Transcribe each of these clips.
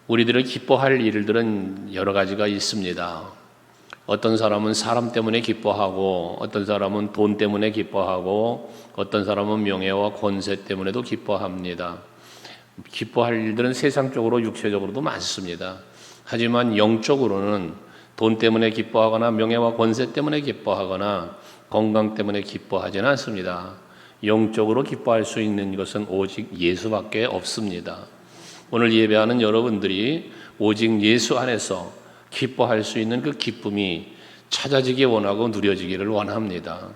우리들은 기뻐할 일들은 여러 가지가 있습니다. 어떤 사람은 사람 때문에 기뻐하고, 어떤 사람은 돈 때문에 기뻐하고, 어떤 사람은 명예와 권세 때문에도 기뻐합니다. 기뻐할 일들은 세상적으로 육체적으로도 많습니다. 하지만 영적으로는 돈 때문에 기뻐하거나 명예와 권세 때문에 기뻐하거나 건강 때문에 기뻐하지는 않습니다. 영적으로 기뻐할 수 있는 것은 오직 예수밖에 없습니다. 오늘 예배하는 여러분들이 오직 예수 안에서 기뻐할 수 있는 그 기쁨이 찾아지기 원하고 누려지기를 원합니다.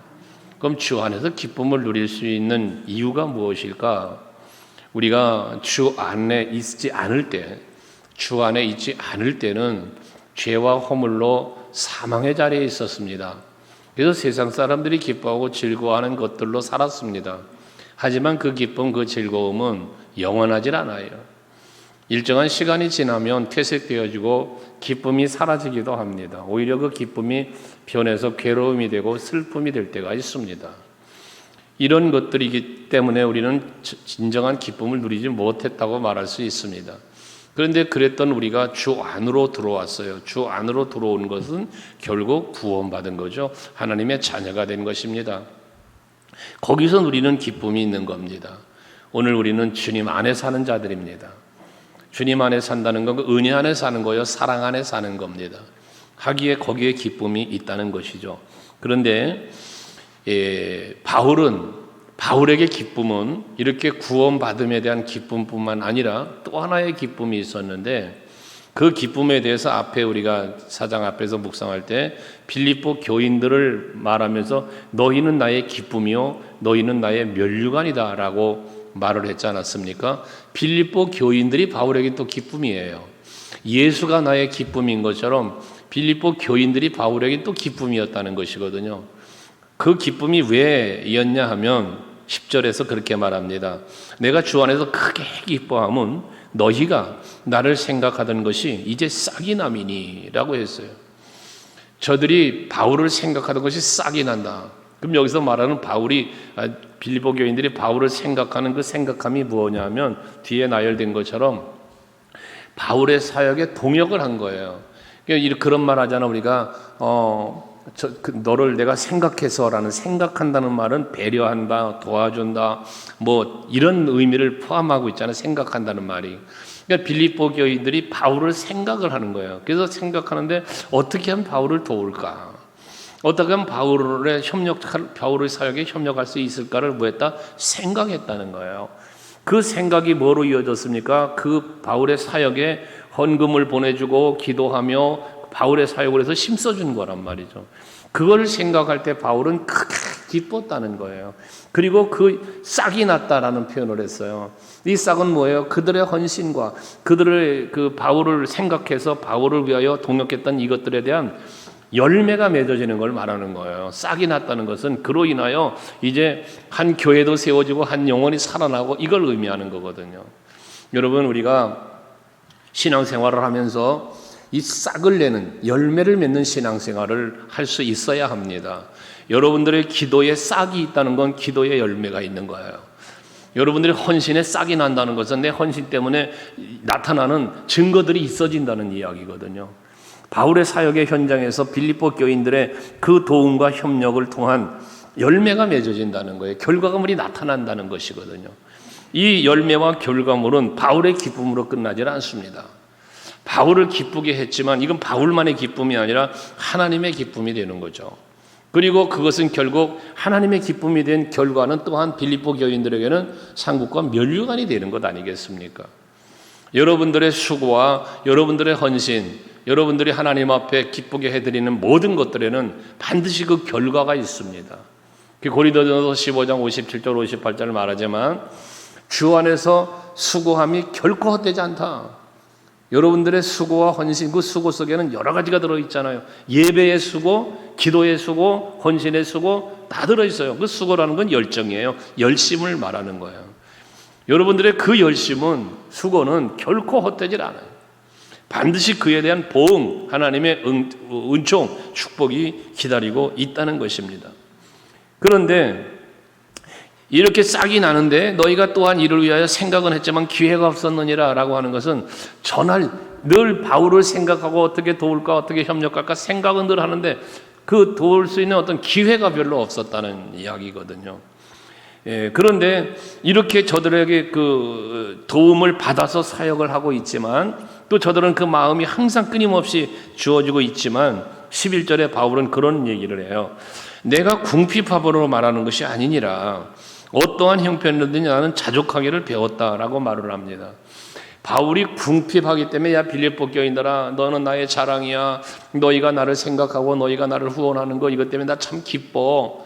그럼 주 안에서 기쁨을 누릴 수 있는 이유가 무엇일까? 우리가 주 안에 있지 않을 때, 주 안에 있지 않을 때는 죄와 허물로 사망의 자리에 있었습니다. 그래서 세상 사람들이 기뻐하고 즐거워하는 것들로 살았습니다. 하지만 그 기쁨, 그 즐거움은 영원하질 않아요. 일정한 시간이 지나면 퇴색되어지고 기쁨이 사라지기도 합니다. 오히려 그 기쁨이 변해서 괴로움이 되고 슬픔이 될 때가 있습니다. 이런 것들이기 때문에 우리는 진정한 기쁨을 누리지 못했다고 말할 수 있습니다. 그런데 그랬던 우리가 주 안으로 들어왔어요. 주 안으로 들어온 것은 결국 구원받은 거죠. 하나님의 자녀가 된 것입니다. 거기서 누리는 기쁨이 있는 겁니다. 오늘 우리는 주님 안에 사는 자들입니다. 주님 안에 산다는 건 은혜 안에 사는 거요, 사랑 안에 사는 겁니다. 하기에 거기에 기쁨이 있다는 것이죠. 그런데 바울에게 기쁨은 이렇게 구원받음에 대한 기쁨뿐만 아니라 또 하나의 기쁨이 있었는데, 그 기쁨에 대해서 앞에 우리가 4장 앞에서 묵상할 때 빌립보 교인들을 말하면서 너희는 나의 기쁨이요 너희는 나의 면류관이다 라고 말을 했지 않았습니까? 빌립보 교인들이 바울에게 또 기쁨이에요. 예수가 나의 기쁨인 것처럼 빌립보 교인들이 바울에게 또 기쁨이었다는 것이거든요. 그 기쁨이 왜였냐 하면 10절에서 그렇게 말합니다. 내가 주 안에서 크게 기뻐함은 너희가 나를 생각하던 것이 이제 싹이 남이니 라고 했어요. 저들이 바울을 생각하던 것이 싹이 난다. 그럼 여기서 말하는 빌립보 교인들이 바울을 생각하는 그 생각함이 뭐냐 하면 뒤에 나열된 것처럼 바울의 사역에 동역을 한 거예요. 그런 말 하잖아. 우리가 너를 내가 생각해서라는, 생각한다는 말은 배려한다, 도와준다, 뭐 이런 의미를 포함하고 있잖아요. 생각한다는 말이. 그러니까 빌립보 교인들이 바울을 생각을 하는 거예요. 그래서 생각하는데 어떻게 하면 바울을 도울까? 어떻게 하면 바울의 사역에 협력할 수 있을까를 뭐했다? 생각했다는 거예요. 그 생각이 뭐로 이어졌습니까? 그 바울의 사역에 헌금을 보내주고 기도하며 바울의 사역을 해서 힘써준 거란 말이죠. 그걸 생각할 때 바울은 크게 기뻤다는 거예요. 그리고 그 싹이 났다라는 표현을 했어요. 이 싹은 뭐예요? 그들의 헌신과 그들의 그 바울을 생각해서 바울을 위하여 동역했던 이것들에 대한 열매가 맺어지는 걸 말하는 거예요. 싹이 났다는 것은 그로 인하여 이제 한 교회도 세워지고 한 영혼이 살아나고 이걸 의미하는 거거든요. 여러분, 우리가 신앙생활을 하면서 이 싹을 내는, 열매를 맺는 신앙생활을 할 수 있어야 합니다. 여러분들의 기도에 싹이 있다는 건 기도에 열매가 있는 거예요. 여러분들의 헌신에 싹이 난다는 것은 내 헌신 때문에 나타나는 증거들이 있어진다는 이야기거든요. 바울의 사역의 현장에서 빌립보 교인들의 그 도움과 협력을 통한 열매가 맺어진다는 거예요. 결과물이 나타난다는 것이거든요. 이 열매와 결과물은 바울의 기쁨으로 끝나질 않습니다. 바울을 기쁘게 했지만 이건 바울만의 기쁨이 아니라 하나님의 기쁨이 되는 거죠. 그리고 그것은 결국 하나님의 기쁨이 된 결과는 또한 빌립보 교인들에게는 상급과 면류관이 되는 것 아니겠습니까? 여러분들의 수고와 여러분들의 헌신, 여러분들이 하나님 앞에 기쁘게 해드리는 모든 것들에는 반드시 그 결과가 있습니다. 고린도전서 15장 57절 58절을 말하지만 주 안에서 수고함이 결코 헛되지 않다. 여러분들의 수고와 헌신, 그 수고 속에는 여러 가지가 들어있잖아요. 예배의 수고, 기도의 수고, 헌신의 수고 다 들어있어요. 그 수고라는 건 열정이에요. 열심을 말하는 거예요. 여러분들의 그 열심은, 수고는 결코 헛되질 않아요. 반드시 그에 대한 보응, 하나님의 은총, 축복이 기다리고 있다는 것입니다. 그런데 이렇게 싹이 나는데 너희가 또한 이를 위하여 생각은 했지만 기회가 없었느니라 라고 하는 것은 전할 늘 바울을 생각하고 어떻게 도울까 어떻게 협력할까 생각은 늘 하는데 그 도울 수 있는 어떤 기회가 별로 없었다는 이야기거든요. 그런데 이렇게 저들에게 그 도움을 받아서 사역을 하고 있지만 또 저들은 그 마음이 항상 끊임없이 주어지고 있지만 11절에 바울은 그런 얘기를 해요. 내가 궁핍함으로 말하는 것이 아니니라. 어떠한 형편이든지 나는 자족하기를 배웠다라고 말을 합니다. 바울이 궁핍하기 때문에 야 빌립보 교인들아 너는 나의 자랑이야. 너희가 나를 생각하고 너희가 나를 후원하는 거 이것 때문에 나 참 기뻐.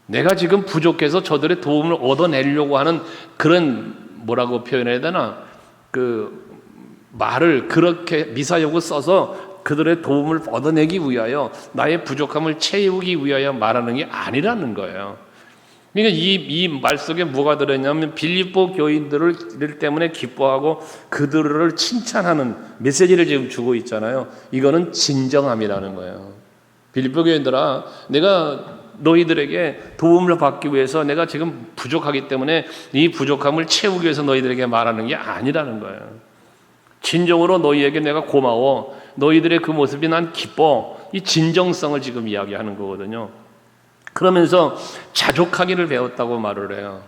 내가 지금 부족해서 저들의 도움을 얻어내려고 하는 그런 뭐라고 표현해야 되나 그 말을 그렇게 미사역을 써서 그들의 도움을 얻어내기 위하여 나의 부족함을 채우기 위하여 말하는 게 아니라는 거예요. 그러니까 이 말 속에 뭐가 들어있냐면 빌립보 교인들을 때문에 기뻐하고 그들을 칭찬하는 메시지를 지금 주고 있잖아요. 이거는 진정함이라는 거예요. 빌립보 교인들아 내가 너희들에게 도움을 받기 위해서 내가 지금 부족하기 때문에 이 부족함을 채우기 위해서 너희들에게 말하는 게 아니라는 거예요. 진정으로 너희에게 내가 고마워. 너희들의 그 모습이 난 기뻐. 이 진정성을 지금 이야기하는 거거든요. 그러면서 자족하기를 배웠다고 말을 해요.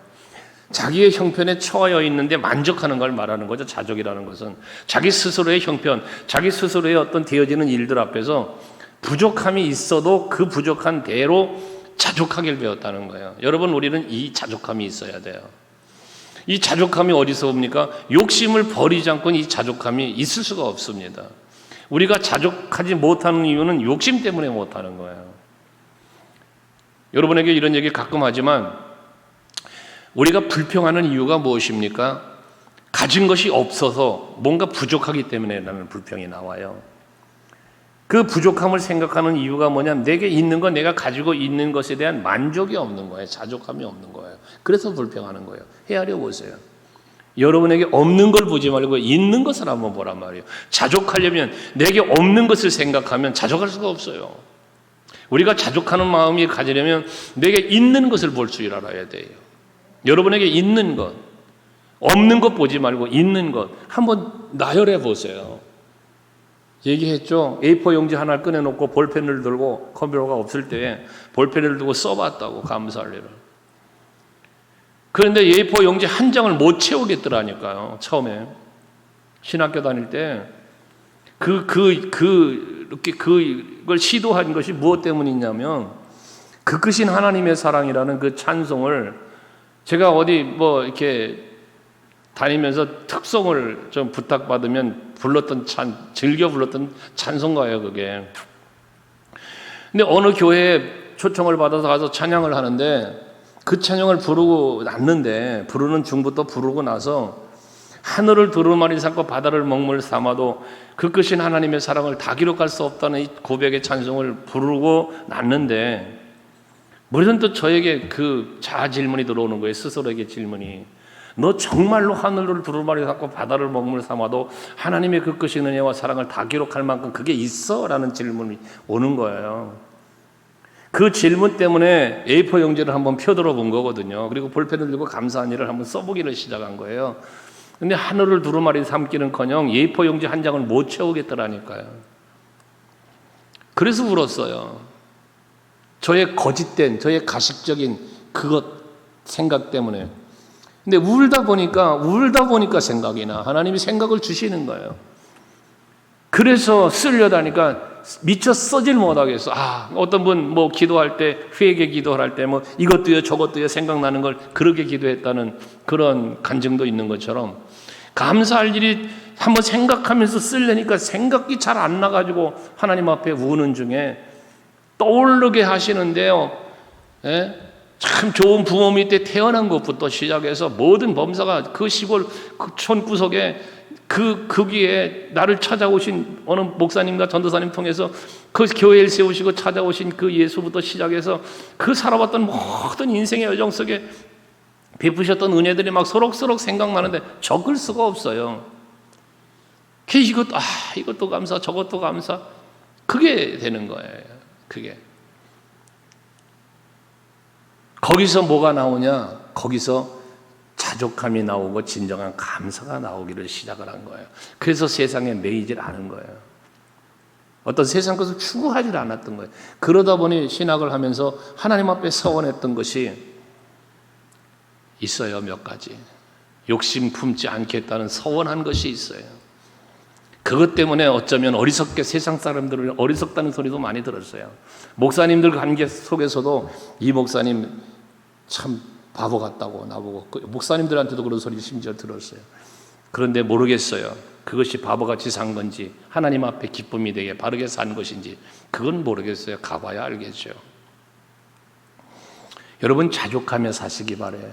자기의 형편에 처하여 있는데 만족하는 걸 말하는 거죠. 자족이라는 것은 자기 스스로의 형편, 자기 스스로의 어떤 되어지는 일들 앞에서 부족함이 있어도 그 부족한 대로 자족하기를 배웠다는 거예요. 여러분 우리는 이 자족함이 있어야 돼요. 이 자족함이 어디서 옵니까? 욕심을 버리지 않고는 이 자족함이 있을 수가 없습니다. 우리가 자족하지 못하는 이유는 욕심 때문에 못하는 거예요. 여러분에게 이런 얘기 가끔 하지만 우리가 불평하는 이유가 무엇입니까? 가진 것이 없어서 뭔가 부족하기 때문에 라는 불평이 나와요. 그 부족함을 생각하는 이유가 뭐냐면 내게 있는 건 내가 가지고 있는 것에 대한 만족이 없는 거예요. 자족함이 없는 거예요. 그래서 불평하는 거예요. 헤아려 보세요. 여러분에게 없는 걸 보지 말고 있는 것을 한번 보란 말이에요. 자족하려면 내게 없는 것을 생각하면 자족할 수가 없어요. 우리가 자족하는 마음이 가지려면 내게 있는 것을 볼 줄 알아야 돼요. 여러분에게 있는 것, 없는 것 보지 말고 있는 것 한번 나열해 보세요. 얘기했죠. A4 용지 하나를 꺼내놓고 볼펜을 들고 컴퓨터가 없을 때 볼펜을 들고 써봤다고 감사할 일을. 그런데 A4 용지 한 장을 못 채우겠더라니까요. 처음에 신학교 다닐 때 그걸 시도한 것이 무엇 때문이냐면 그 크신 하나님의 사랑이라는 그 찬송을 제가 어디 뭐 이렇게 다니면서 특송을 좀 부탁받으면 즐겨 불렀던 찬송가예요, 그게. 근데 어느 교회에 초청을 받아서 가서 찬양을 하는데 그 찬양을 부르고 났는데 부르는 중부터 부르고 나서 하늘을 두루마리 삼고 바다를 먹물 삼아도 그 크신 하나님의 사랑을 다 기록할 수 없다는 이 고백의 찬송을 부르고 났는데 무슨 저에게 그 자아 질문이 들어오는 거예요. 스스로에게 질문이. 너 정말로 하늘을 두루마리 삼고 바다를 먹물 삼아도 하나님의 그 크신 은혜와 사랑을 다 기록할 만큼 그게 있어? 라는 질문이 오는 거예요. 그 질문 때문에 A4 용지를 한번 펴들어 본 거거든요. 그리고 볼펜을 들고 감사한 일을 한번 써보기를 시작한 거예요. 근데 하늘을 두루마리 삼기는커녕 A4 용지 한 장을 못 채우겠더라니까요. 그래서 울었어요. 저의 거짓된, 저의 가식적인 그것 생각 때문에. 근데 울다 보니까 생각이 나. 하나님이 생각을 주시는 거예요. 그래서 쓰려다니까 미처 써질 못하겠어. 어떤 분 뭐 기도할 때, 회개 기도할 때 뭐 이것도요 저것도요 생각나는 걸 그렇게 기도했다는 그런 간증도 있는 것처럼 감사할 일이 한번 생각하면서 쓰려니까 생각이 잘 안 나가지고 하나님 앞에 우는 중에 떠오르게 하시는데요. 참 좋은 부모 밑에 태어난 것부터 시작해서 모든 범사가 그 시골 그 촌구석에 거기에 나를 찾아오신 어느 목사님과 전도사님 통해서 그 교회를 세우시고 찾아오신 그 예수부터 시작해서 그 살아왔던 모든 인생의 여정 속에 베푸셨던 은혜들이 막 소록소록 생각나는데 적을 수가 없어요. 이것도 감사, 저것도 감사. 그게 되는 거예요. 그게. 거기서 뭐가 나오냐? 거기서 자족함이 나오고 진정한 감사가 나오기를 시작을 한 거예요. 그래서 세상에 매이질 않은 거예요. 어떤 세상 것을 추구하지 않았던 거예요. 그러다 보니 신학을 하면서 하나님 앞에 서원했던 것이 있어요. 몇 가지. 욕심 품지 않겠다는 서원한 것이 있어요. 그것 때문에 어쩌면 어리석게 세상 사람들을 어리석다는 소리도 많이 들었어요. 목사님들 관계 속에서도 이 목사님 참 바보 같다고 나보고, 목사님들한테도 그런 소리 심지어 들었어요. 그런데 모르겠어요. 그것이 바보같이 산 건지 하나님 앞에 기쁨이 되게 바르게 산 것인지 그건 모르겠어요. 가봐야 알겠죠. 여러분, 자족하며 사시기 바라요.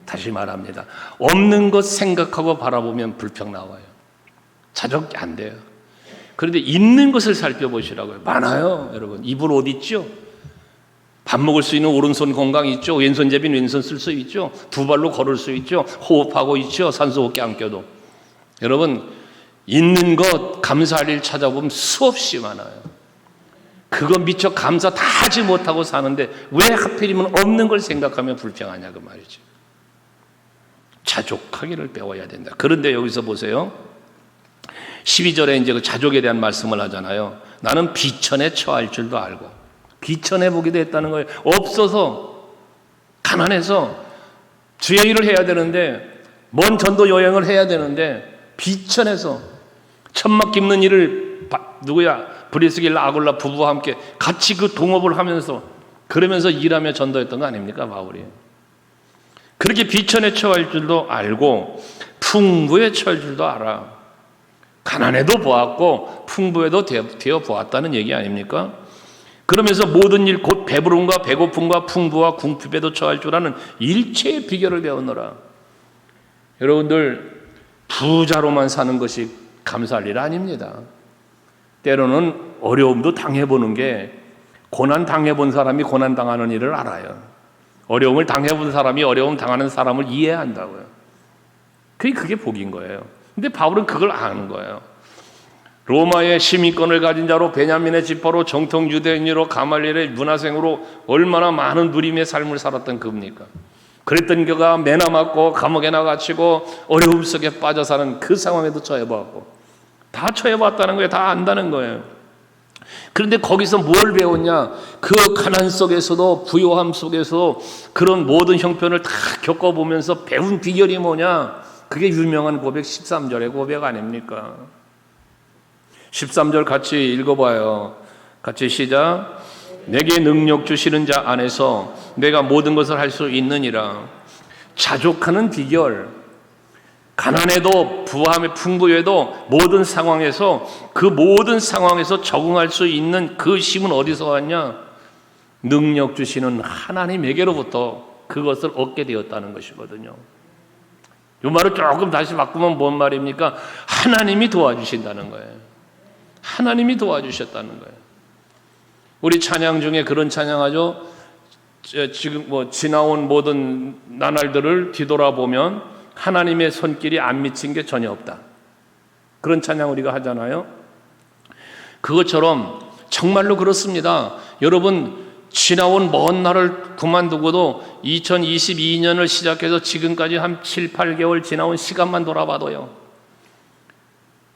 다시 말합니다. 없는 것 생각하고 바라보면 불평 나와요. 자족이 안 돼요. 그런데 있는 것을 살펴보시라고요. 많아요. 여러분, 입을 옷 있죠? 밥 먹을 수 있는 오른손 건강 있죠? 왼손잡이는 왼손 쓸 수 있죠? 두 발로 걸을 수 있죠? 호흡하고 있죠? 산소호흡기 안 껴도. 여러분, 있는 것 감사할 일 찾아보면 수없이 많아요. 그거 미처 감사 다 하지 못하고 사는데 왜 하필이면 없는 걸 생각하면 불평하냐 그 말이죠. 자족하기를 배워야 된다. 그런데 여기서 보세요. 12절에 이제 그 자족에 대한 말씀을 하잖아요. 나는 비천에 처할 줄도 알고. 비천해 보기도 했다는 거예요. 없어서, 가난해서 주의 일을 해야 되는데, 먼 전도 여행을 해야 되는데 비천해서 천막 깁는 일을 브리스길라 아굴라 부부와 함께 같이 그 동업을 하면서 그러면서 일하며 전도했던 거 아닙니까 바울이? 그렇게 비천에 처할 줄도 알고 풍부에 처할 줄도 알아. 가난해도 보았고 풍부에도 되어 보았다는 얘기 아닙니까? 그러면서 모든 일 곧 배부름과 배고픔과 풍부와 궁핍에도 처할 줄 아는 일체의 비결을 배우노라. 여러분들, 부자로만 사는 것이 감사할 일 아닙니다. 때로는 어려움도 당해보는 게, 고난 당해본 사람이 고난 당하는 일을 알아요. 어려움을 당해본 사람이 어려움 당하는 사람을 이해한다고요. 그게 복인 거예요. 근데 바울은 그걸 아는 거예요. 로마의 시민권을 가진 자로 베냐민의 지파로 정통 유대인으로 가말리엘의 문화생으로 얼마나 많은 누림의 삶을 살았던 그입니까? 그랬던 그가 매나 맞고 감옥에나 갇히고 어려움 속에 빠져 사는 그 상황에도 처해봤고 다 처해봤다는 거예요. 다 안다는 거예요. 그런데 거기서 뭘 배웠냐? 그 가난 속에서도 부요함 속에서 그런 모든 형편을 다 겪어보면서 배운 비결이 뭐냐? 그게 유명한 고백 13절의 고백 아닙니까? 13절 같이 읽어봐요. 같이 시작. 내게 능력 주시는 자 안에서 내가 모든 것을 할 수 있느니라. 자족하는 비결. 가난해도 부함의 풍부에도 모든 상황에서 그 모든 상황에서 적응할 수 있는 그 힘은 어디서 왔냐? 능력 주시는 하나님에게로부터 그것을 얻게 되었다는 것이거든요. 이 말을 조금 다시 바꾸면 뭔 말입니까? 하나님이 도와주신다는 거예요. 하나님이 도와주셨다는 거예요. 우리 찬양 중에 그런 찬양하죠. 지금 지나온 모든 나날들을 뒤돌아보면 하나님의 손길이 안 미친 게 전혀 없다. 그런 찬양 우리가 하잖아요. 그것처럼 정말로 그렇습니다. 여러분, 지나온 먼 날을 그만두고도 2022년을 시작해서 지금까지 한 7, 8개월 지나온 시간만 돌아봐도요.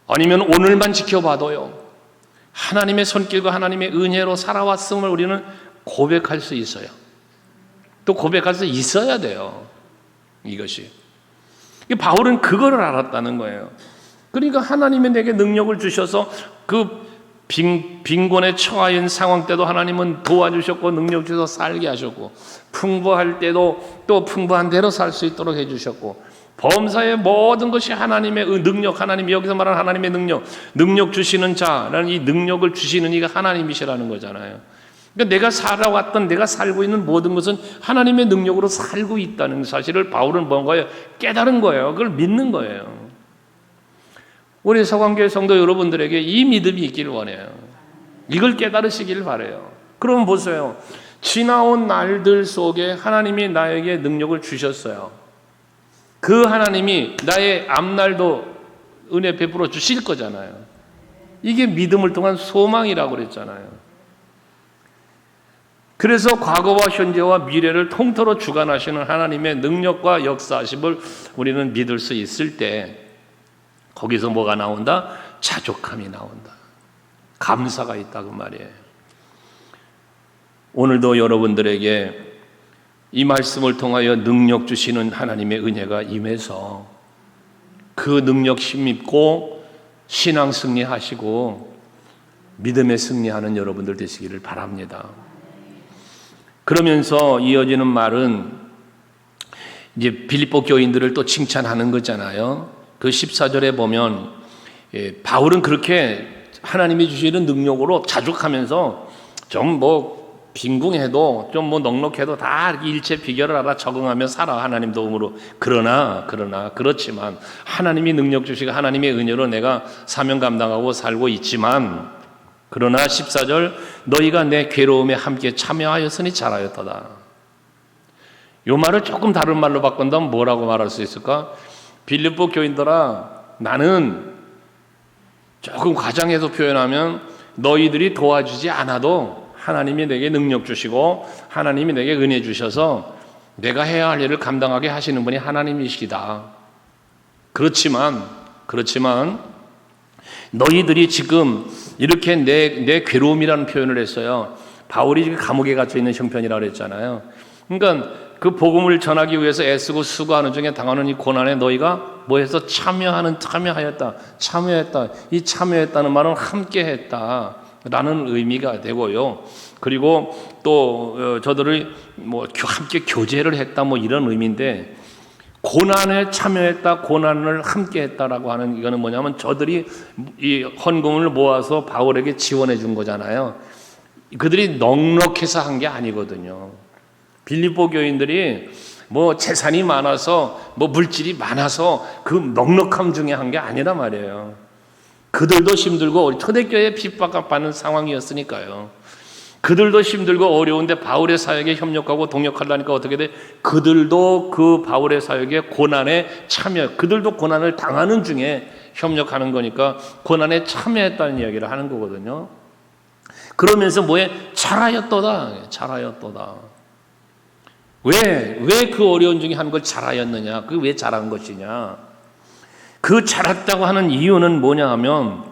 아니면 오늘만 지켜봐도요. 하나님의 손길과 하나님의 은혜로 살아왔음을 우리는 고백할 수 있어요. 또 고백할 수 있어야 돼요. 이것이. 바울은 그거를 알았다는 거예요. 그러니까 하나님이 내게 능력을 주셔서 그 빈곤에 처한 상황 때도 하나님은 도와주셨고 능력 주셔서 살게 하셨고 풍부할 때도 또 풍부한 대로 살 수 있도록 해주셨고 범사의 모든 것이 하나님의 능력, 하나님 여기서 말하는 하나님의 능력 주시는 자라는 이 능력을 주시는 이가 하나님이시라는 거잖아요. 그러니까 내가 살아왔던 내가 살고 있는 모든 것은 하나님의 능력으로 살고 있다는 사실을 바울은 뭔가요? 깨달은 거예요. 그걸 믿는 거예요. 우리 서강교회 성도 여러분들에게 이 믿음이 있기를 원해요. 이걸 깨달으시길 바라요. 그럼 보세요. 지나온 날들 속에 하나님이 나에게 능력을 주셨어요. 그 하나님이 나의 앞날도 은혜 베풀어 주실 거잖아요. 이게 믿음을 통한 소망이라고 그랬잖아요. 그래서 과거와 현재와 미래를 통틀어 주관하시는 하나님의 능력과 역사하심을 우리는 믿을 수 있을 때 거기서 뭐가 나온다? 자족함이 나온다. 감사가 있다 그 말이에요. 오늘도 여러분들에게 이 말씀을 통하여 능력 주시는 하나님의 은혜가 임해서 그 능력 힘입고 신앙 승리하시고 믿음에 승리하는 여러분들 되시기를 바랍니다. 그러면서 이어지는 말은 이제 빌립보 교인들을 또 칭찬하는 거잖아요. 그 14절에 보면 바울은 그렇게 하나님이 주시는 능력으로 자족하면서 좀 빈궁해도 좀 넉넉해도 다 일체 비결을 알아 적응하며 살아 하나님 도움으로. 그렇지만 하나님이 능력 주시고 하나님의 은혜로 내가 사명 감당하고 살고 있지만 그러나 14절 너희가 내 괴로움에 함께 참여하였으니 잘하였도다. 이 말을 조금 다른 말로 바꾼다면 뭐라고 말할 수 있을까? 빌립보 교인들아, 나는 조금 과장해서 표현하면 너희들이 도와주지 않아도 하나님이 내게 능력 주시고 하나님이 내게 은혜 주셔서 내가 해야 할 일을 감당하게 하시는 분이 하나님이시다. 그렇지만 너희들이 지금 이렇게 내 괴로움이라는 표현을 했어요. 바울이 지금 감옥에 갇혀 있는 형편이라고 그랬잖아요. 그러니까 그 복음을 전하기 위해서 애쓰고 수고하는 중에 당하는 이 고난에 너희가 뭐해서 참여하였다. 이 참여했다는 말은 함께했다 라는 의미가 되고요. 그리고 또 저들이 함께 교제를 했다 이런 의미인데, 고난에 참여했다, 고난을 함께했다라고 하는 이거는 뭐냐면 저들이 이 헌금을 모아서 바울에게 지원해 준 거잖아요. 그들이 넉넉해서 한 게 아니거든요. 빌립보 교인들이 재산이 많아서 물질이 많아서 그 넉넉함 중에 한 게 아니란 말이에요. 그들도 힘들고 초대교회에 핍박받는 상황이었으니까요. 그들도 힘들고 어려운데 바울의 사역에 협력하고 동역하려니까 어떻게 돼? 그들도 그 바울의 사역에 고난에 참여, 그들도 고난을 당하는 중에 협력하는 거니까 고난에 참여했다는 이야기를 하는 거거든요. 그러면서 잘하였도다. 왜 그 어려운 중에 한 걸 잘하였느냐? 그 왜 잘한 것이냐? 그 잘했다고 하는 이유는 뭐냐 하면,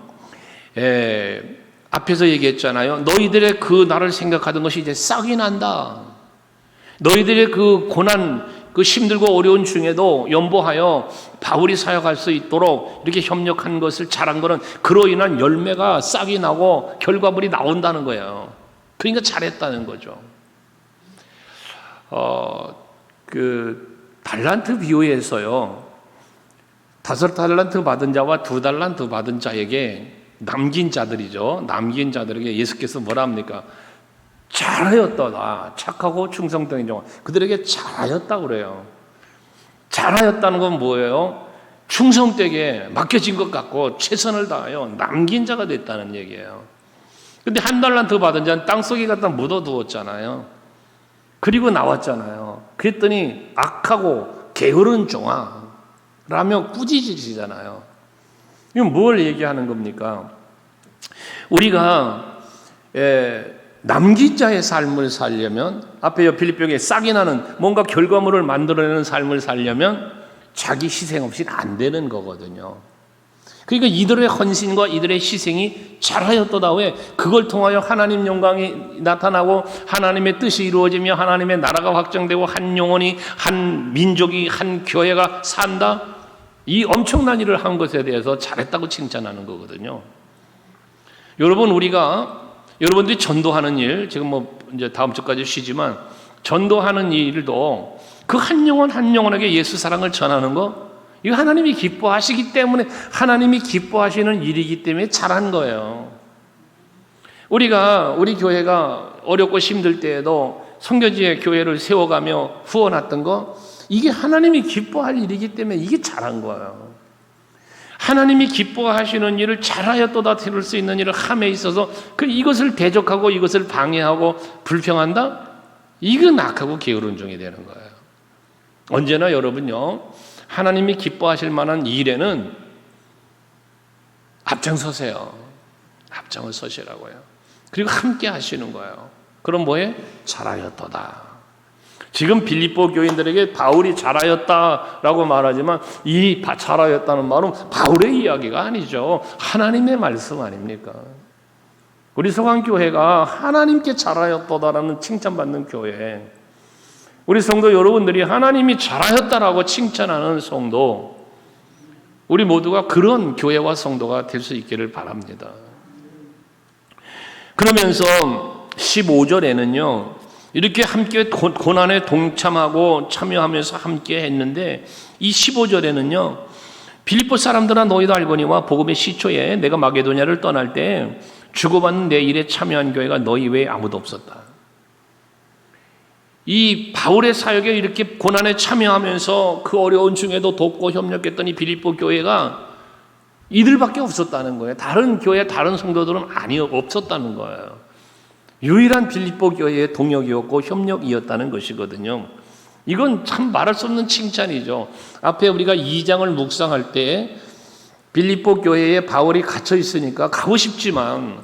앞에서 얘기했잖아요. 너희들의 그 나를 생각하던 것이 이제 싹이 난다. 너희들의 그 고난, 그 힘들고 어려운 중에도 연보하여 바울이 사역할 수 있도록 이렇게 협력한 것을 잘한 거는 그로 인한 열매가 싹이 나고 결과물이 나온다는 거예요. 그러니까 잘했다는 거죠. 그 달란트 비유에서요, 5달란트 받은 자와 2달란트 받은 자에게 남긴 자들에게 예수께서 뭐라 합니까? 잘하였다. 착하고 충성된 종. 그들에게 잘하였다고 그래요. 잘하였다는 건 뭐예요? 충성되게 맡겨진 것 같고 최선을 다하여 남긴 자가 됐다는 얘기예요. 근데 1달란트 받은 자는 땅속에 갖다 묻어두었잖아요. 그리고 나왔잖아요. 그랬더니 악하고 게으른 종아 라며 꾸짖으시잖아요. 이건 뭘 얘기하는 겁니까? 우리가 남긴 자의 삶을 살려면, 앞에 빌립보에 싹이 나는 뭔가 결과물을 만들어내는 삶을 살려면 자기 희생 없이는 안 되는 거거든요. 그러니까 이들의 헌신과 이들의 희생이 잘하였도다. 왜? 그걸 통하여 하나님 영광이 나타나고 하나님의 뜻이 이루어지며 하나님의 나라가 확정되고 한 영혼이, 한 민족이, 한 교회가 산다. 이 엄청난 일을 한 것에 대해서 잘했다고 칭찬하는 거거든요. 여러분들이 전도하는 일, 지금 이제 다음 주까지 쉬지만 전도하는 일도 그 한 영혼 한 영혼에게 예수 사랑을 전하는 거, 이거 하나님이 기뻐하시기 때문에, 하나님이 기뻐하시는 일이기 때문에 잘한 거예요. 우리 교회가 어렵고 힘들 때에도 선교지에 교회를 세워가며 후원했던 거, 이게 하나님이 기뻐할 일이기 때문에 이게 잘한 거예요. 하나님이 기뻐하시는 일을 잘하였도다 들을 수 있는 일을 함에 있어서 이것을 대적하고 이것을 방해하고 불평한다? 이건 악하고 게으른 종이 되는 거예요. 언제나 여러분요, 하나님이 기뻐하실 만한 일에는 앞장서세요. 앞장을 서시라고요. 그리고 함께 하시는 거예요. 그럼 뭐해? 잘하였도다. 지금 빌립보 교인들에게 바울이 잘하였다라고 말하지만 이 잘하였다는 말은 바울의 이야기가 아니죠. 하나님의 말씀 아닙니까? 우리 소강교회가 하나님께 잘하였도다라는 칭찬받는 교회, 우리 성도 여러분들이 하나님이 잘하였다라고 칭찬하는 성도, 우리 모두가 그런 교회와 성도가 될 수 있기를 바랍니다. 그러면서 15절에는요 이렇게 함께 고난에 동참하고 참여하면서 함께 했는데, 이 15절에는요 빌립보 사람들아 너희도 알거니와 복음의 시초에 내가 마게도냐를 떠날 때 주고받는 내 일에 참여한 교회가 너희 외에 아무도 없었다. 이 바울의 사역에 이렇게 고난에 참여하면서 그 어려운 중에도 돕고 협력했던 이 빌립보 교회가 이들밖에 없었다는 거예요. 다른 교회, 다른 성도들은 없었다는 거예요. 유일한 빌립보 교회의 동역이었고 협력이었다는 것이거든요. 이건 참 말할 수 없는 칭찬이죠. 앞에 우리가 2장을 묵상할 때 빌립보 교회에 바울이 갇혀 있으니까 가고 싶지만,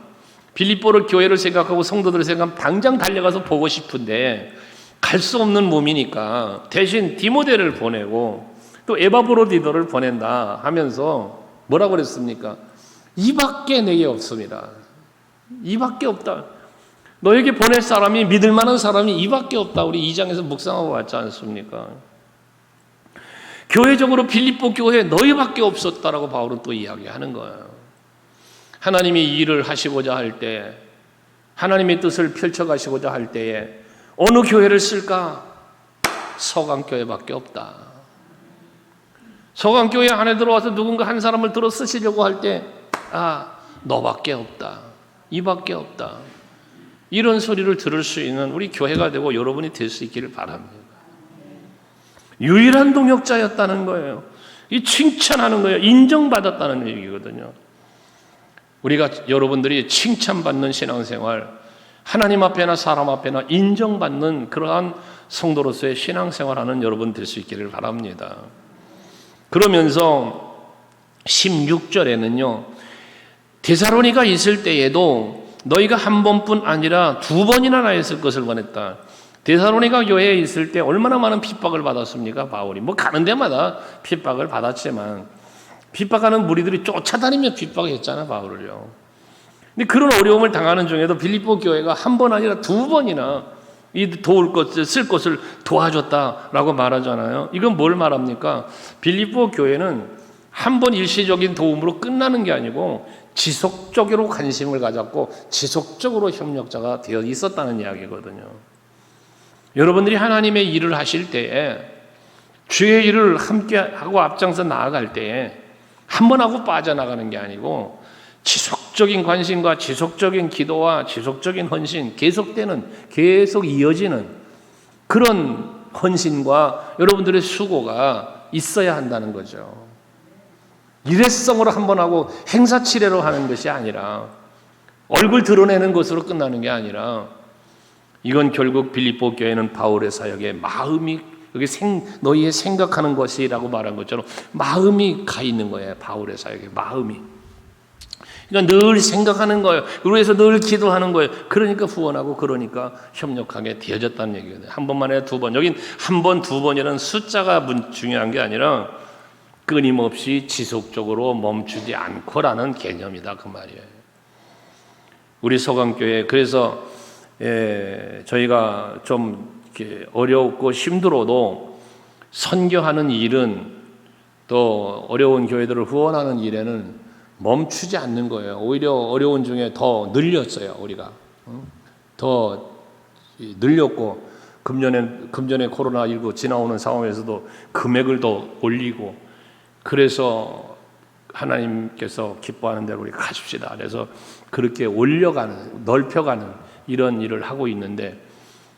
빌립보를 교회를 생각하고 성도들을 생각하면 당장 달려가서 보고 싶은데 갈 수 없는 몸이니까 대신 디모데를 보내고 또 에바브로디도를 보낸다 하면서 뭐라고 그랬습니까? 이밖에 내게 없습니다. 이밖에 없다. 너에게 보낼 사람이, 믿을 만한 사람이 이밖에 없다. 우리 2장에서 묵상하고 왔지 않습니까? 교회적으로 빌립보 교회에 너희밖에 없었다라고 바울은 또 이야기하는 거예요. 하나님이 이 일을 하시고자 할 때, 하나님의 뜻을 펼쳐가시고자 할 때에 어느 교회를 쓸까? 서강교회밖에 없다. 서강교회 안에 들어와서 누군가 한 사람을 들어 쓰시려고 할 때, 너밖에 없다. 이밖에 없다. 이런 소리를 들을 수 있는 우리 교회가 되고 여러분이 될 수 있기를 바랍니다. 유일한 동역자였다는 거예요. 이 칭찬하는 거예요. 인정받았다는 얘기거든요. 우리가 여러분들이 칭찬받는 신앙생활, 하나님 앞에나 사람 앞에나 인정받는 그러한 성도로서의 신앙생활하는 여러분 될 수 있기를 바랍니다. 그러면서 16절에는요 데살로니가 있을 때에도 너희가 한 번뿐 아니라 두 번이나 나였을 것을 원했다. 데살로니가 교회에 있을 때 얼마나 많은 핍박을 받았습니까? 바울이 가는 데마다 핍박을 받았지만, 핍박하는 무리들이 쫓아다니며 핍박했잖아 바울을요. 근데 그런 어려움을 당하는 중에도 빌립보 교회가 한 번 아니라 두 번이나 이 도울 것을 쓸 것을 도와줬다라고 말하잖아요. 이건 뭘 말합니까? 빌립보 교회는 한 번 일시적인 도움으로 끝나는 게 아니고 지속적으로 관심을 가졌고 지속적으로 협력자가 되어 있었다는 이야기거든요. 여러분들이 하나님의 일을 하실 때에, 주의 일을 함께 하고 앞장서 나아갈 때에 한 번 하고 빠져나가는 게 아니고 지속적인 관심과 지속적인 기도와 지속적인 헌신, 계속 이어지는 그런 헌신과 여러분들의 수고가 있어야 한다는 거죠. 일회성으로 한 번 하고 행사치레로 하는 것이 아니라, 얼굴 드러내는 것으로 끝나는 게 아니라, 이건 결국 빌립보 교회는 바울의 사역에 마음이, 여기 너희의 생각하는 것이라고 말한 것처럼 마음이 가 있는 거예요. 바울의 사역에 마음이. 그러니까 늘 생각하는 거예요. 그래서 늘 기도하는 거예요. 그러니까 후원하고, 그러니까 협력하게 되어졌다는 얘기거든요. 한 번만 해, 두 번. 여긴 한 번, 두 번이라는 숫자가 중요한 게 아니라 끊임없이 지속적으로 멈추지 않고라는 개념이다, 그 말이에요. 우리 서강교회, 그래서 저희가 좀 이렇게 어렵고 힘들어도 선교하는 일은, 또 어려운 교회들을 후원하는 일에는 멈추지 않는 거예요. 오히려 어려운 중에 더 늘렸어요. 우리가 더 늘렸고, 금년에 코로나19 지나오는 상황에서도 금액을 더 올리고, 그래서 하나님께서 기뻐하는 대로 우리 가십시다. 그래서 그렇게 올려가는, 넓혀가는 이런 일을 하고 있는데,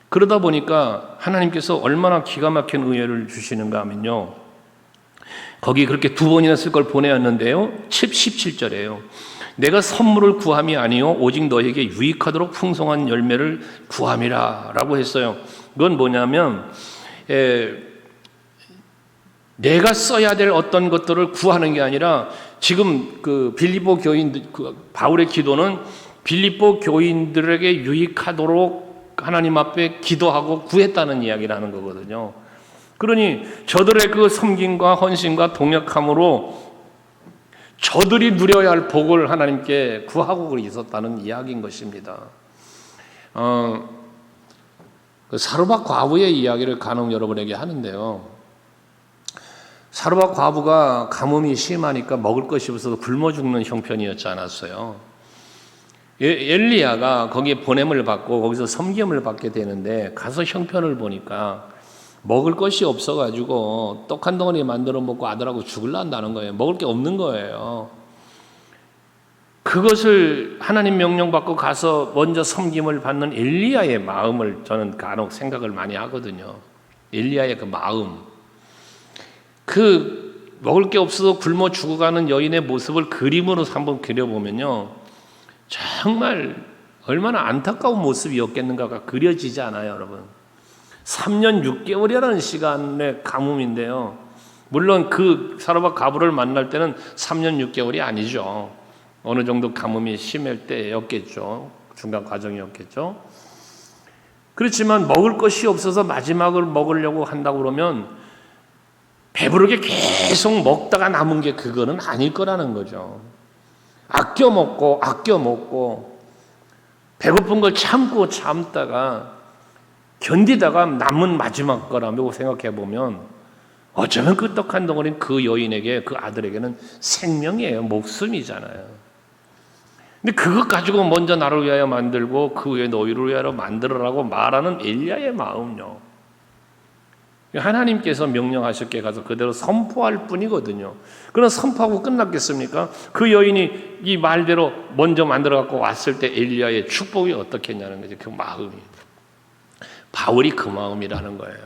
그러다 보니까 하나님께서 얼마나 기가 막힌 은혜를 주시는가 하면요, 거기 그렇게 두 번이나 쓸 걸 보내었는데요, 17절에요. 내가 선물을 구함이 아니요 오직 너에게 유익하도록 풍성한 열매를 구함이라 라고 했어요. 그건 뭐냐면 내가 써야 될 어떤 것들을 구하는 게 아니라, 지금 그 빌립보 교인들, 바울의 기도는 빌립보 교인들에게 유익하도록 하나님 앞에 기도하고 구했다는 이야기를 하는 거거든요. 그러니 저들의 그 섬김과 헌신과 동역함으로 저들이 누려야 할 복을 하나님께 구하고 있었다는 이야기인 것입니다. 그 사르밧 과부의 이야기를 간혹 여러분에게 하는데요. 사르밧 과부가 가뭄이 심하니까 먹을 것이 없어서 굶어 죽는 형편이었지 않았어요. 엘리야가 거기에 보냄을 받고 거기서 섬김을 받게 되는데 가서 형편을 보니까 먹을 것이 없어가지고 떡 한 덩어리 만들어 먹고 아들하고 죽을란다는 거예요. 먹을 게 없는 거예요. 그것을 하나님 명령받고 가서 먼저 섬김을 받는 엘리야의 마음을 저는 간혹 생각을 많이 하거든요. 엘리야의 그 마음, 그 먹을 게 없어서 굶어 죽어가는 여인의 모습을 그림으로 한번 그려보면요, 정말 얼마나 안타까운 모습이었겠는가가 그려지지 않아요, 여러분. 3년 6개월이라는 시간의 가뭄인데요. 물론 그 사르밧 과부를 만날 때는 3년 6개월이 아니죠. 어느 정도 가뭄이 심할 때였겠죠. 중간 과정이었겠죠. 그렇지만 먹을 것이 없어서 마지막을 먹으려고 한다고 그러면 배부르게 계속 먹다가 남은 게 그거는 아닐 거라는 거죠. 아껴 먹고 배고픈 걸 참다가 견디다가 남은 마지막 거라고 생각해 보면 어쩌면 그 떡 한 덩어리는 그 여인에게, 그 아들에게는 생명이에요. 목숨이잖아요. 근데 그것 가지고 먼저 나를 위하여 만들고 그 후에 너희를 위하여 만들으라고 말하는 엘리야의 마음요. 하나님께서 명령하셨기에 가서 그대로 선포할 뿐이거든요. 그럼 선포하고 끝났겠습니까? 그 여인이 이 말대로 먼저 만들어 갖고 왔을 때 엘리야의 축복이 어떻겠냐는 거죠. 그 마음이. 바울이 그 마음이라는 거예요.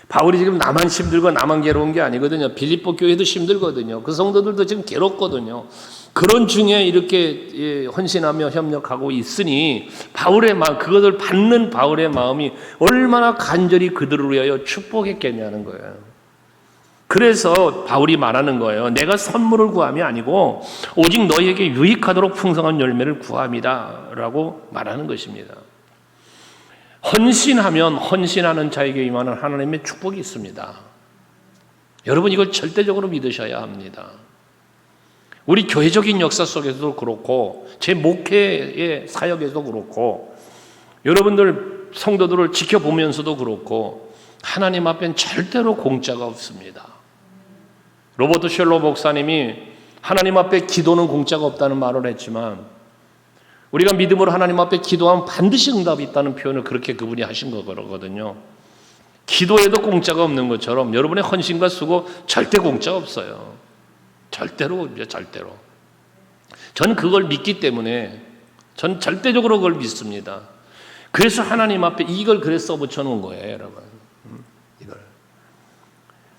바울이 지금 나만 힘들고 나만 괴로운 게 아니거든요. 빌립보 교회도 힘들거든요. 그 성도들도 지금 괴롭거든요. 그런 중에 이렇게 헌신하며 협력하고 있으니 바울의 마음, 그것을 받는 바울의 마음이 얼마나 간절히 그들을 위하여 축복했겠냐는 거예요. 그래서 바울이 말하는 거예요. 내가 선물을 구함이 아니고 오직 너희에게 유익하도록 풍성한 열매를 구함이다 라고 말하는 것입니다. 헌신하면 헌신하는 자에게 임하는 하나님의 축복이 있습니다. 여러분, 이걸 절대적으로 믿으셔야 합니다. 우리 교회적인 역사 속에서도 그렇고 제 목회의 사역에서도 그렇고 여러분들 성도들을 지켜보면서도 그렇고 하나님 앞엔 절대로 공짜가 없습니다. 로버트 셜로 목사님이 하나님 앞에 기도는 공짜가 없다는 말을 했지만 우리가 믿음으로 하나님 앞에 기도하면 반드시 응답이 있다는 표현을 그렇게 그분이 하신 거거든요. 기도에도 공짜가 없는 것처럼 여러분의 헌신과 수고 절대 공짜가 없어요. 절대로. 저는 그걸 믿기 때문에 전 절대적으로 그걸 믿습니다. 그래서 하나님 앞에 이걸 그래서 써붙여 놓은 거예요, 여러분. 이걸.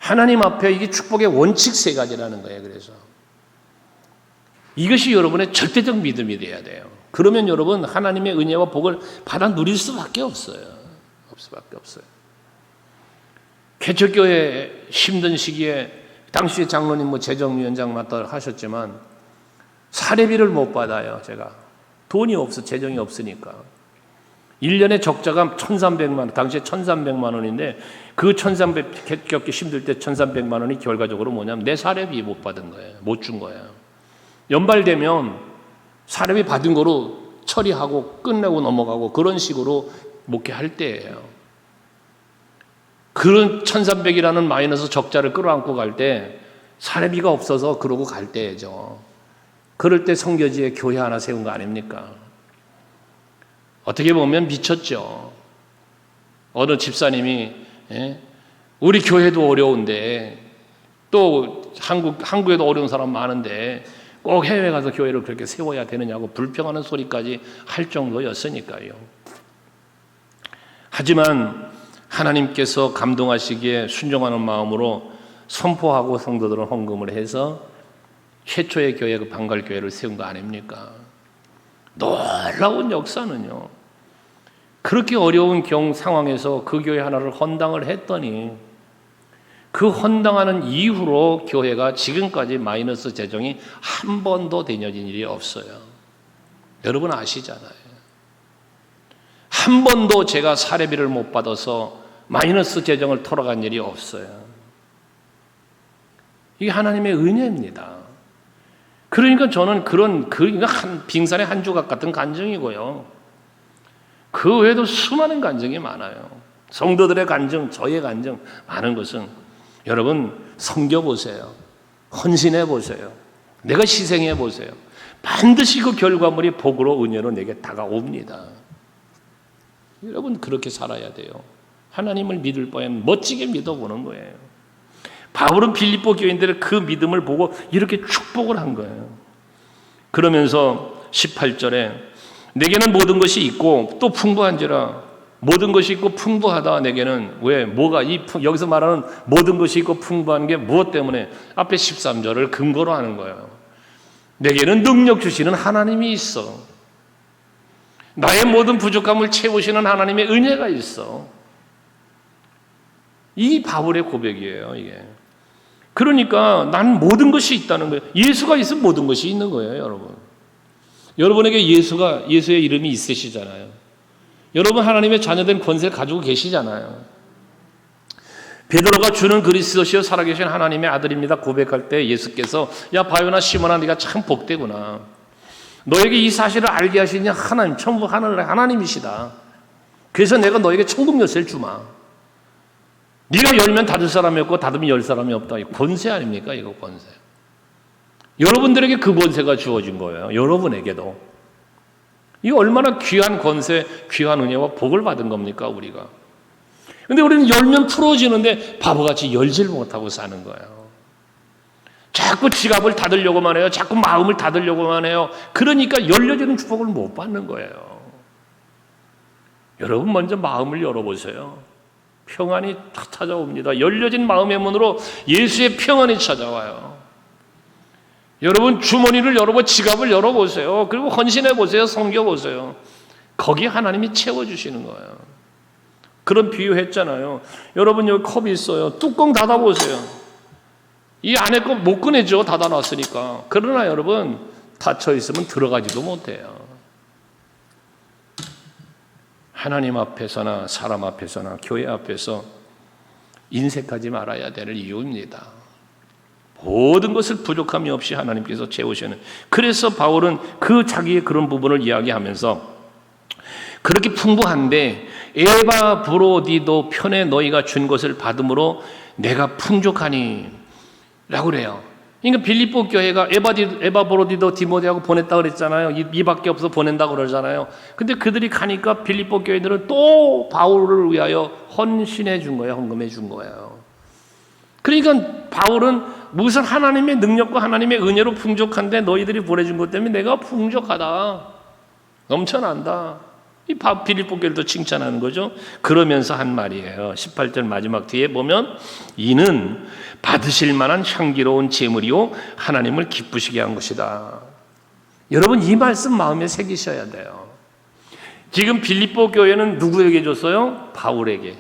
하나님 앞에 이게 축복의 원칙 3가지라는 거예요. 그래서 이것이 여러분의 절대적 믿음이 돼야 돼요. 그러면 여러분 하나님의 은혜와 복을 받아 누릴 수밖에 없어요. 개척교회 힘든 시기에 당시에 장로님 재정위원장 맡아 하셨지만 사례비를 못 받아요. 제가 돈이 없어, 재정이 없으니까 1년에 적자가 1,300만 원, 당시에 1,300만 원인데 그 1,300 겪기 힘들 때 1,300만 원이 결과적으로 뭐냐면 내 사례비 못 받은 거예요. 못 준 거예요. 연말 되면 사례비 받은 거로 처리하고 끝내고 넘어가고 그런 식으로 목회할 때예요. 그런 1,300이라는 마이너스 적자를 끌어안고 갈 때 사례비가 없어서 그러고 갈 때죠. 그럴 때 성교지에 교회 하나 세운 거 아닙니까? 어떻게 보면 미쳤죠. 어느 집사님이 우리 교회도 어려운데 또 한국에도 어려운 사람 많은데 꼭 해외 가서 교회를 그렇게 세워야 되느냐고 불평하는 소리까지 할 정도였으니까요. 하지만 하나님께서 감동하시기에 순종하는 마음으로 선포하고 성도들은 헌금을 해서 최초의 교회, 그 방갈교회를 세운 거 아닙니까? 놀라운 역사는요. 그렇게 어려운 상황에서 그 교회 하나를 헌당을 했더니 그 헌당하는 이후로 교회가 지금까지 마이너스 재정이 한 번도 되어진 일이 없어요. 여러분 아시잖아요. 한 번도 제가 사례비를 못 받아서 마이너스 재정을 털어간 일이 없어요. 이게 하나님의 은혜입니다. 그러니까 저는 그러니까 빙산의 한 조각 같은 간증이고요. 그 외에도 수많은 간증이 많아요. 성도들의 간증, 저의 간증, 많은 것은 여러분 섬겨보세요. 헌신해 보세요. 내가 희생해 보세요. 반드시 그 결과물이 복으로 은혜로 내게 다가옵니다. 여러분 그렇게 살아야 돼요. 하나님을 믿을 바엔 멋지게 믿어보는 거예요. 바울은 빌립보 교인들의 그 믿음을 보고 이렇게 축복을 한 거예요. 그러면서 18절에 내게는 모든 것이 있고 또 풍부한지라. 모든 것이 있고 풍부하다. 내게는 왜 뭐가 여기서 말하는 모든 것이 있고 풍부한 게 무엇 때문에? 앞에 13절을 근거로 하는 거예요. 내게는 능력 주시는 하나님이 있어. 나의 모든 부족함을 채우시는 하나님의 은혜가 있어. 이 바울의 고백이에요, 이게. 그러니까 난 모든 것이 있다는 거예요. 예수가 있으면 모든 것이 있는 거예요, 여러분. 여러분에게 예수의 이름이 있으시잖아요. 여러분 하나님의 자녀된 권세를 가지고 계시잖아요. 베드로가 주는 그리스도시요 살아계신 하나님의 아들입니다 고백할 때 예수께서 야 바요나 시몬아 네가 참 복되구나. 너에게 이 사실을 알게 하시니 하나님, 천국 하늘의 하나님이시다. 그래서 내가 너에게 천국 열쇠를 주마. 네가 열면 닫을 사람이 없고 닫으면 열 사람이 없다. 이 권세 아닙니까? 이거 권세. 여러분들에게 그 권세가 주어진 거예요. 여러분에게도. 이거 얼마나 귀한 권세, 귀한 은혜와 복을 받은 겁니까, 우리가. 근데 우리는 열면 풀어지는데 바보같이 열질 못하고 사는 거예요. 자꾸 지갑을 닫으려고만 해요. 자꾸 마음을 닫으려고만 해요. 그러니까 열려지는 축복을 못 받는 거예요. 여러분 먼저 마음을 열어보세요. 평안이 찾아옵니다. 열려진 마음의 문으로 예수의 평안이 찾아와요. 여러분 주머니를 열어보고 지갑을 열어보세요. 그리고 헌신해보세요. 섬겨보세요. 거기 하나님이 채워주시는 거예요. 그런 비유했잖아요. 여러분 여기 컵이 있어요. 뚜껑 닫아보세요. 이 안에 거 못 꺼내죠. 닫아놨으니까. 그러나 여러분 닫혀있으면 들어가지도 못해요. 하나님 앞에서나 사람 앞에서나 교회 앞에서 인색하지 말아야 될 이유입니다. 모든 것을 부족함이 없이 하나님께서 채우시는. 그래서 바울은 그 자기의 그런 부분을 이야기하면서 그렇게 풍부한데 에바브로디도 편에 너희가 준 것을 받음으로 내가 풍족하니 라고 그래요. 그러니까 빌립보 교회가 에바브로디도 디모데하고 보냈다 그랬잖아요. 이밖에 없어 보낸다고 그러잖아요. 근데 그들이 가니까 빌립보 교회들은 또 바울을 위하여 헌신해 준 거예요. 헌금해 준 거예요. 그러니까 바울은 무슨 하나님의 능력과 하나님의 은혜로 풍족한데 너희들이 보내준 것 때문에 내가 풍족하다. 넘쳐난다. 이 빌립보 교회도 칭찬하는 거죠. 그러면서 한 말이에요. 18절 마지막 뒤에 보면 이는 받으실 만한 향기로운 제물이요 하나님을 기쁘시게 한 것이다. 여러분 이 말씀 마음에 새기셔야 돼요. 지금 빌립보 교회는 누구에게 줬어요? 바울에게.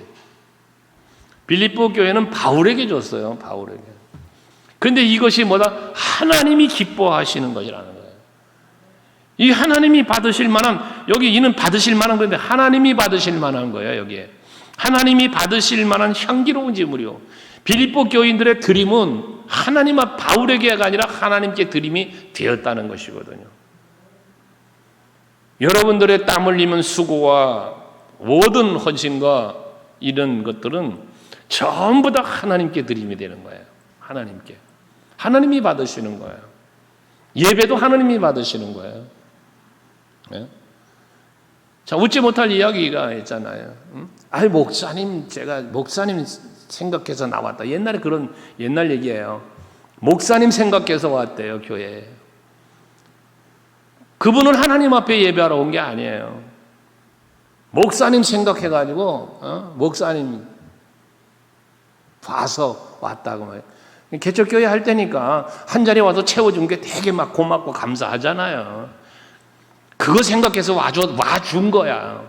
빌립보 교회는 바울에게 줬어요. 바울에게. 그런데 이것이 뭐다? 하나님이 기뻐하시는 것이라는 거예요. 이 하나님이 받으실 만한, 여기 이는 받으실 만한 건데 하나님이 받으실 만한 거예요. 여기에 하나님이 받으실 만한 향기로운 제물이요. 빌립보 교인들의 드림은 하나님 앞 바울에게가 아니라 하나님께 드림이 되었다는 것이거든요. 여러분들의 땀 흘리는 수고와 모든 헌신과 이런 것들은 전부 다 하나님께 드림이 되는 거예요. 하나님께. 하나님이 받으시는 거예요. 예배도 하나님이 받으시는 거예요. 네? 자, 웃지 못할 이야기가 있잖아요. 아이, 제가 목사님 생각해서 나왔다. 옛날에 그런 옛날 얘기예요. 목사님 생각해서 왔대요, 교회에. 그분은 하나님 앞에 예배하러 온 게 아니에요. 목사님 생각해가지고, 목사님 봐서 왔다고 말해요. 개척교회 할 때니까 한 자리 와서 채워준 게 되게 막 고맙고 감사하잖아요. 그거 생각해서 와준 거야.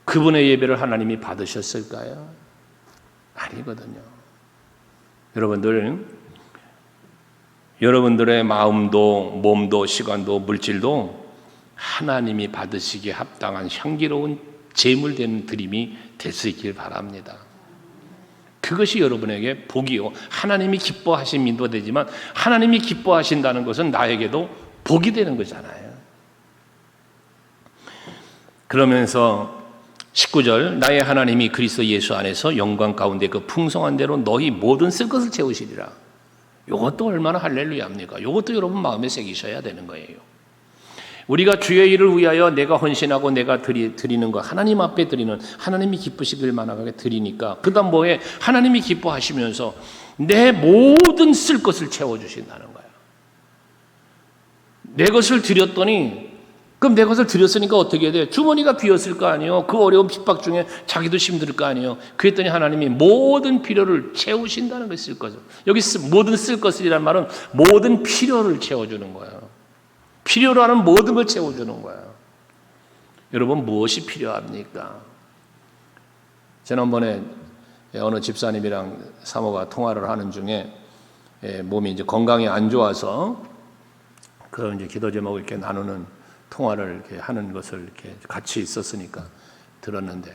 그분의 예배를 하나님이 받으셨을까요? 아니거든요. 여러분들의 마음도 몸도 시간도 물질도 하나님이 받으시기에 합당한 향기로운 제물되는 드림이 될 수 있길 바랍니다. 그것이 여러분에게 복이요, 하나님이 기뻐하심도 되지만 하나님이 기뻐하신다는 것은 나에게도 복이 되는 거잖아요. 그러면서 19절, 나의 하나님이 그리스도 예수 안에서 영광 가운데 그 풍성한 대로 너희 모든 쓸 것을 채우시리라. 이것도 얼마나 할렐루야입니까? 이것도 여러분 마음에 새기셔야 되는 거예요. 우리가 주의 일을 위하여 내가 헌신하고 내가 드리는 거, 하나님 앞에 드리는, 하나님이 기쁘시길 만하게 드리니까 그 다음 뭐에 하나님이 기뻐하시면서 내 모든 쓸 것을 채워주신다는 거예요. 내 것을 드렸더니, 그럼 내 것을 드렸으니까 어떻게 해야 돼요? 주머니가 비었을 거 아니에요. 그 어려운 핍박 중에 자기도 힘들 거 아니에요. 그랬더니 하나님이 모든 필요를 채우신다는 것을 쓸 것을. 여기 모든 쓸 것이라는 말은 모든 필요를 채워주는 거예요. 필요로 하는 모든 걸 채워주는 거예요. 여러분, 무엇이 필요합니까? 지난번에 어느 집사님이랑 사모가 통화를 하는 중에 몸이 이제 건강이 안 좋아서 그런 이제 기도 제목을 이렇게 나누는 통화를 이렇게 하는 것을 이렇게 같이 있었으니까 들었는데,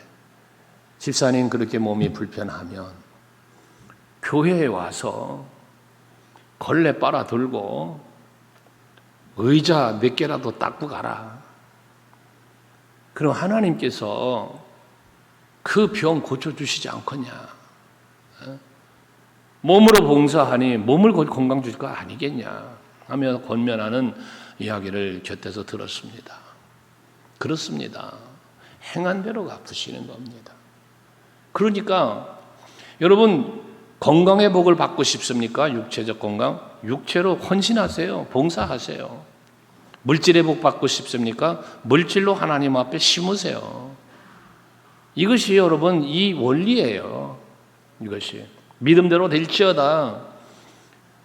집사님 그렇게 몸이 불편하면 교회에 와서 걸레 빨아 들고 의자 몇 개라도 닦고 가라. 그럼 하나님께서 그 병 고쳐주시지 않겠냐. 몸으로 봉사하니 몸을 건강 주실 거 아니겠냐 하며 권면하는 이야기를 곁에서 들었습니다. 그렇습니다. 행한 대로 갚으시는 겁니다. 그러니까 여러분, 건강의 복을 받고 싶습니까? 육체적 건강? 육체로 헌신하세요. 봉사하세요. 물질의 복 받고 싶습니까? 물질로 하나님 앞에 심으세요. 이것이 여러분 이 원리예요. 이것이 믿음대로 될지어다.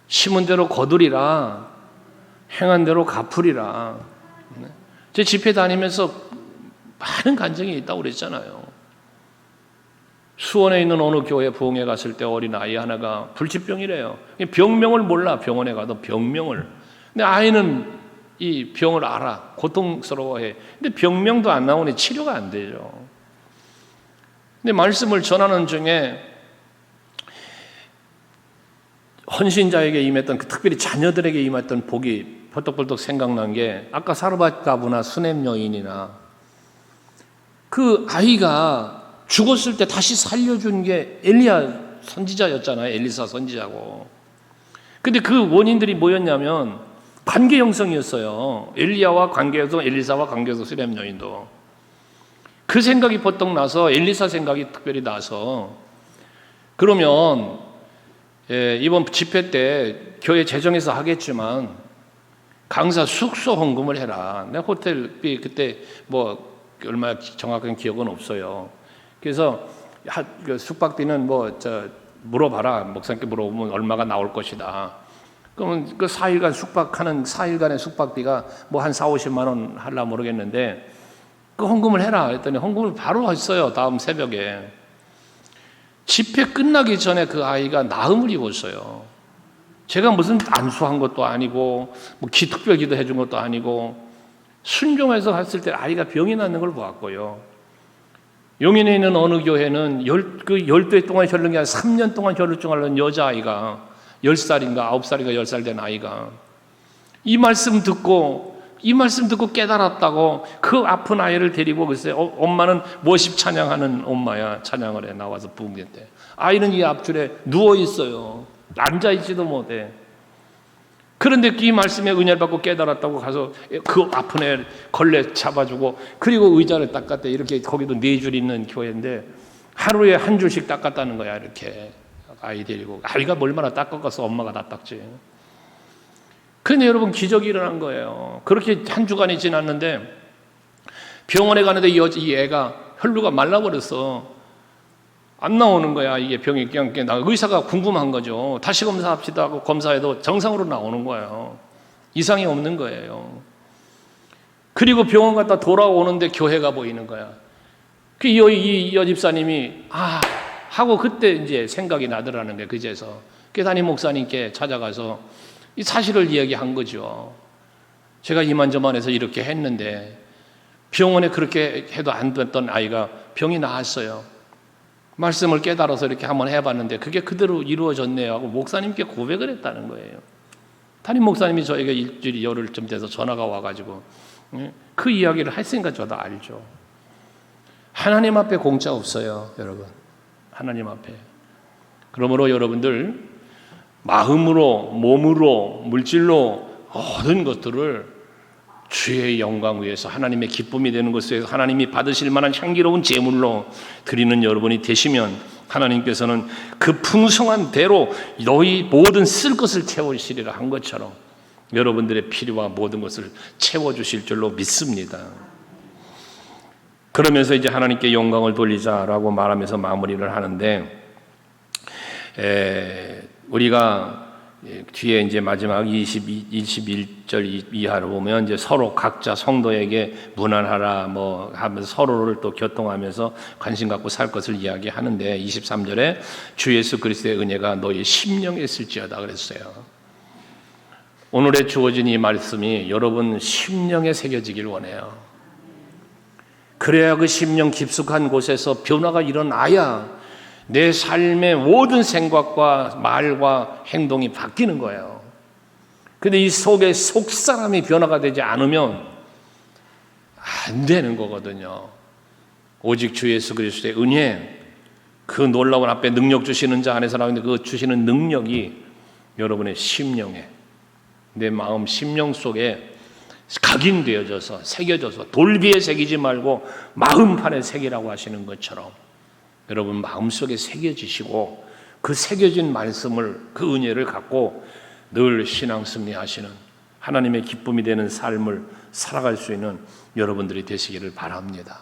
심은 대로 거두리라. 행한 대로 갚으리라. 제 집회 다니면서 많은 간증이 있다고 그랬잖아요. 수원에 있는 어느 교회 부흥회 갔을 때 어린 아이 하나가 불치병이래요. 병명을 몰라. 병원에 가도 병명을. 근데 아이는 이 병을 알아. 고통스러워해. 근데 병명도 안 나오니 치료가 안 되죠. 근데 말씀을 전하는 중에 헌신자에게 임했던, 특별히 자녀들에게 임했던 복이 벌떡벌떡 생각난 게, 아까 사르밧 가부나 수넴 여인이나 그 아이가 죽었을 때 다시 살려준 게 엘리야 선지자였잖아요. 엘리사 선지자고. 근데 그 원인들이 뭐였냐면 관계 형성이었어요. 엘리야와 관계에서, 엘리사와 관계에서 수넴 여인도. 그 생각이 버떡 나서, 엘리사 생각이 특별히 나서, 그러면 이번 집회 때 교회 재정에서 하겠지만 강사 숙소 헌금을 해라. 내가 호텔비 그때 뭐 얼마 정확한 기억은 없어요. 그래서 숙박비는 물어봐라. 목사님께 물어보면 얼마가 나올 것이다. 그러면 그 4일간 숙박하는 4일간의 숙박비가 뭐 한 4-50만 원 할라 모르겠는데, 그 헌금을 해라 했더니 헌금을 바로 했어요. 다음 새벽에. 집회 끝나기 전에 그 아이가 나음을 입었어요. 제가 무슨 안수한 것도 아니고 뭐 특별 기도 해준 것도 아니고 순종해서 갔을 때 아이가 병이 났는 걸 보았고요. 용인에 있는 어느 교회는 12해 동안 혈릉이 아니라 3년 동안 혈루증 앓는 여자아이가 10살인가 9살인가 10살 된 아이가 이 말씀 듣고 깨달았다고 그 아픈 아이를 데리고 글쎄요. 엄마는 워십 찬양하는 엄마야. 찬양을 해 나와서 부흥했대. 아이는 이 앞줄에 누워 있어요. 앉아 있지도 못해. 그런데 이 말씀에 은혜를 받고 깨달았다고 가서 그 아픈 애 걸레 잡아주고, 그리고 의자를 닦았대. 이렇게 거기도 4줄 있는 교회인데 하루에 한 줄씩 닦았다는 거야. 이렇게 아이 데리고. 아이가 얼마나 닦아서 엄마가 다 닦지. 그런데 여러분, 기적이 일어난 거예요. 그렇게 한 주간이 지났는데 병원에 가는데 이 애가 혈루가 말라버렸어. 안 나오는 거야. 이게 병이 그냥 의사가 궁금한 거죠. 다시 검사합시다 하고 검사해도 정상으로 나오는 거예요. 이상이 없는 거예요. 그리고 병원 갔다 돌아오는데 교회가 보이는 거야. 이 여집사님이 하고 그때 이제 생각이 나더라는 게, 그제서 담임 목사님께 찾아가서 이 사실을 이야기한 거죠. 제가 이만저만해서 이렇게 했는데 병원에 그렇게 해도 안 됐던 아이가 병이 나았어요. 말씀을 깨달아서 이렇게 한번 해봤는데 그게 그대로 이루어졌네요 하고 목사님께 고백을 했다는 거예요. 담임 목사님이 저에게 일주일이 열흘쯤 돼서 전화가 와가지고 그 이야기를 했으니까 저도 알죠. 하나님 앞에 공짜 없어요, 여러분. 하나님 앞에. 그러므로 여러분들 마음으로, 몸으로, 물질로 모든 것들을 주의 영광 위해서 하나님의 기쁨이 되는 것에 하나님이 받으실 만한 향기로운 제물로 드리는 여러분이 되시면 하나님께서는 그 풍성한 대로 너희 모든 쓸 것을 채우시리라 한 것처럼 여러분들의 필요와 모든 것을 채워주실 줄로 믿습니다. 그러면서 이제 하나님께 영광을 돌리자라고 말하면서 마무리를 하는데 우리가 뒤에 이제 마지막 21절 이하로 보면 이제 서로 각자 성도에게 문안하라 뭐 하면서 서로를 또 교통하면서 관심 갖고 살 것을 이야기하는데 23절에 주 예수 그리스도의 은혜가 너희 심령에 있을지어다 그랬어요. 오늘의 주어진 이 말씀이 여러분 심령에 새겨지길 원해요. 그래야 그 심령 깊숙한 곳에서 변화가 일어나야 내 삶의 모든 생각과 말과 행동이 바뀌는 거예요. 근데 이 속에 속사람이 변화가 되지 않으면 안 되는 거거든요. 오직 주 예수 그리스도의 은혜, 그 놀라운 앞에 능력 주시는 자 안에서 나오는데 그 주시는 능력이 여러분의 심령에, 내 마음 심령 속에 각인되어져서 새겨져서 돌비에 새기지 말고 마음판에 새기라고 하시는 것처럼 여러분 마음속에 새겨지시고 그 새겨진 말씀을 그 은혜를 갖고 늘 신앙 승리하시는 하나님의 기쁨이 되는 삶을 살아갈 수 있는 여러분들이 되시기를 바랍니다.